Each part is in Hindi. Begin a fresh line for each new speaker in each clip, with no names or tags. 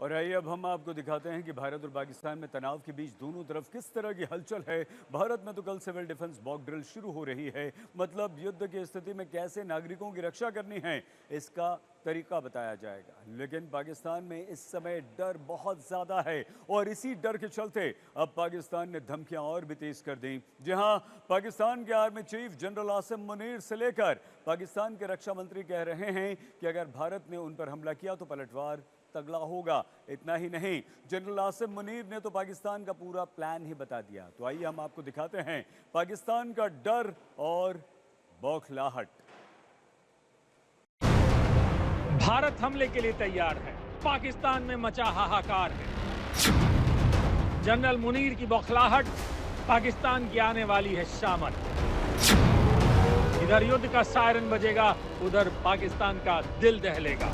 और आइए अब हम आपको दिखाते हैं कि भारत और पाकिस्तान में तनाव के बीच दोनों तरफ किस तरह की हलचल है। भारत में तो कल सिविल डिफेंस मॉक ड्रिल शुरू हो रही है, मतलब युद्ध की स्थिति में कैसे नागरिकों की रक्षा करनी है इसका तरीका बताया जाएगा। लेकिन पाकिस्तान में इस समय डर बहुत ज़्यादा है और इसी डर के चलते अब पाकिस्तान ने धमकियां और भी तेज कर दी। जहां पाकिस्तान के army chief general Asim Munir से लेकर पाकिस्तान के रक्षा मंत्री कह रहे हैं कि अगर भारत ने उन पर हमला किया तो पलटवार तगड़ा होगा। इतना ही नहीं, जनरल आसिम मुनीर ने तो पाकिस्तान का पूरा प्लान ही बता दिया। तो आइए हम आपको दिखाते हैं पाकिस्तान का डर और बौखलाहट।
भारत हमले के लिए तैयार है, पाकिस्तान में मचा हाहाकार है। जनरल मुनीर की बौखलाहट, पाकिस्तान की आने वाली है शामत। इधर युद्ध का सायरन बजेगा, उधर पाकिस्तान का दिल दहलेगा।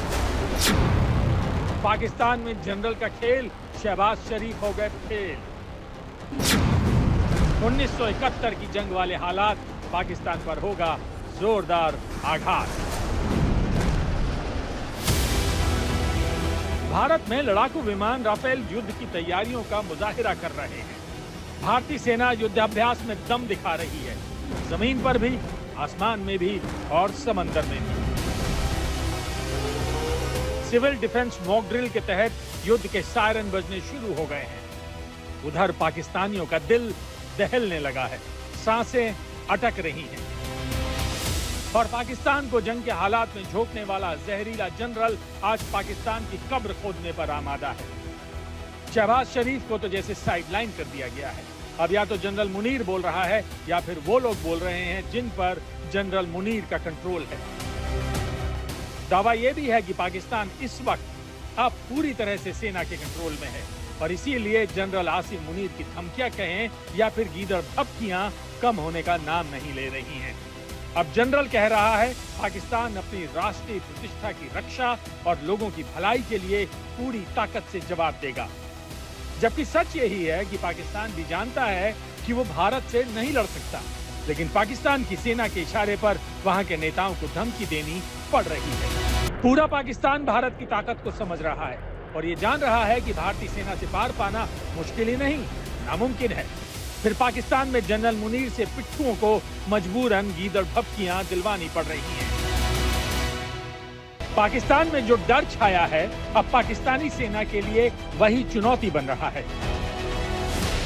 पाकिस्तान में जनरल का खेल, शहबाज शरीफ हो गए फेल। 1971 की जंग वाले हालात, पाकिस्तान पर होगा जोरदार आघात। भारत में लड़ाकू विमान राफेल युद्ध की तैयारियों का मुजाहिरा कर रहे हैं। भारतीय सेना युद्धाभ्यास में दम दिखा रही है, जमीन पर भी, आसमान में भी और समंदर में भी। सिविल डिफेंस मॉक ड्रिल के तहत युद्ध के सायरन बजने शुरू हो गए हैं। उधर पाकिस्तानियों का दिल दहलने लगा है, सांसें अटक रही हैं और पाकिस्तान को जंग के हालात में झोंकने वाला जहरीला जनरल आज पाकिस्तान की कब्र खोदने पर आमादा है। शहबाज शरीफ को तो जैसे साइडलाइन कर दिया गया है। अब या तो जनरल मुनीर बोल रहा है या फिर वो लोग बोल रहे हैं जिन पर जनरल मुनीर का कंट्रोल है। दावा यह भी है कि पाकिस्तान इस वक्त अब पूरी तरह से सेना के कंट्रोल में है और इसीलिए जनरल आसिम मुनीर की धमकियां कहें या फिर गीदड़ धमकियां कम होने का नाम नहीं ले रही हैं। अब जनरल कह रहा है पाकिस्तान अपनी राष्ट्रीय प्रतिष्ठा की रक्षा और लोगों की भलाई के लिए पूरी ताकत से जवाब देगा। जबकि सच यही है कि पाकिस्तान भी जानता है कि वो भारत से नहीं लड़ सकता, लेकिन पाकिस्तान की सेना के इशारे पर वहां के नेताओं को धमकी देनी पड़ रही है। पूरा पाकिस्तान भारत की ताकत को समझ रहा है और ये जान रहा है कि भारतीय सेना से पार पाना मुश्किल ही नहीं, नामुमकिन है। फिर पाकिस्तान में जनरल मुनीर से पिट्ठुओं को मजबूरन गीदड़ भपकियां दिलवानी पड़ रही हैं। पाकिस्तान में जो डर छाया है, अब पाकिस्तानी सेना के लिए वही चुनौती बन रहा है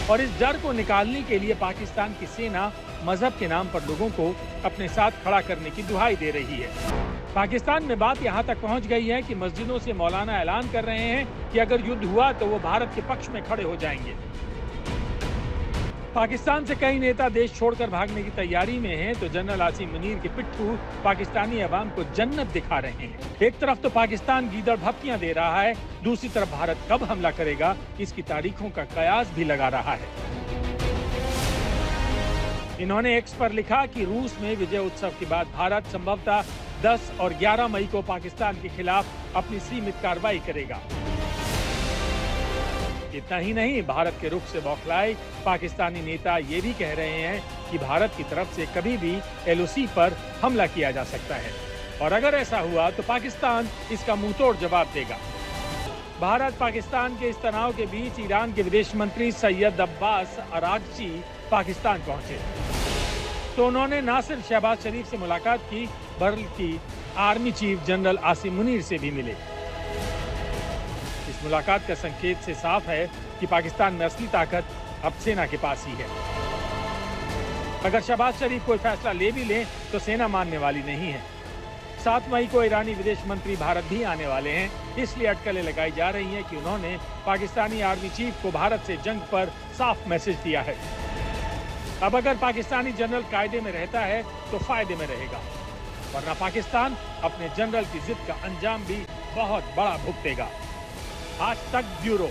और इस डर को निकालने के लिए पाकिस्तान की सेना मजहब के नाम पर लोगों को अपने साथ खड़ा करने की दुहाई दे रही है। पाकिस्तान में बात यहां तक पहुंच गई है कि मस्जिदों से मौलाना ऐलान कर रहे हैं कि अगर युद्ध हुआ तो वो भारत के पक्ष में खड़े हो जाएंगे। पाकिस्तान से कई नेता देश छोड़कर भागने की तैयारी में हैं, तो जनरल आसिम मुनीर के पिट्ठू पाकिस्तानी अवाम को जन्नत दिखा रहे हैं। एक तरफ तो पाकिस्तान गीदड़ भपकियां दे रहा है, दूसरी तरफ भारत कब हमला करेगा इसकी तारीखों का कयास भी लगा रहा है। इन्होंने एक्स पर लिखा कि रूस में विजय उत्सव के बाद भारत संभवतः 10 और 11 मई को पाकिस्तान के खिलाफ अपनी सीमित कार्रवाई करेगा। इतना ही नहीं, भारत के रुख से बौखलाए पाकिस्तानी नेता ये भी कह रहे हैं कि भारत की तरफ से कभी भी LOC पर हमला किया जा सकता है और अगर ऐसा हुआ तो पाकिस्तान इसका मुंहतोड़ जवाब देगा। भारत पाकिस्तान के इस तनाव के बीच ईरान के विदेश मंत्री सैयद अब्बास अरागची पाकिस्तान पहुंचे तो उन्होंने न सिर्फ शहबाज शरीफ से मुलाकात की बल्कि army chief general Asim Munir से भी मिले। इस मुलाकात का संकेत से साफ है कि पाकिस्तान में असली ताकत अब सेना के पास ही है। अगर शहबाज शरीफ कोई फैसला ले भी लें तो सेना मानने वाली नहीं है। 7 मई को ईरानी विदेश मंत्री भारत भी आने वाले हैं, इसलिए अटकलें लगाई जा रही हैं कि उन्होंने पाकिस्तानी आर्मी चीफ को भारत से जंग पर साफ मैसेज दिया है। अब अगर पाकिस्तानी जनरल कायदे में रहता है तो फायदे में रहेगा, वरना पाकिस्तान अपने जनरल की जिद का अंजाम भी बहुत बड़ा भुगतेगा। आज तक ब्यूरो।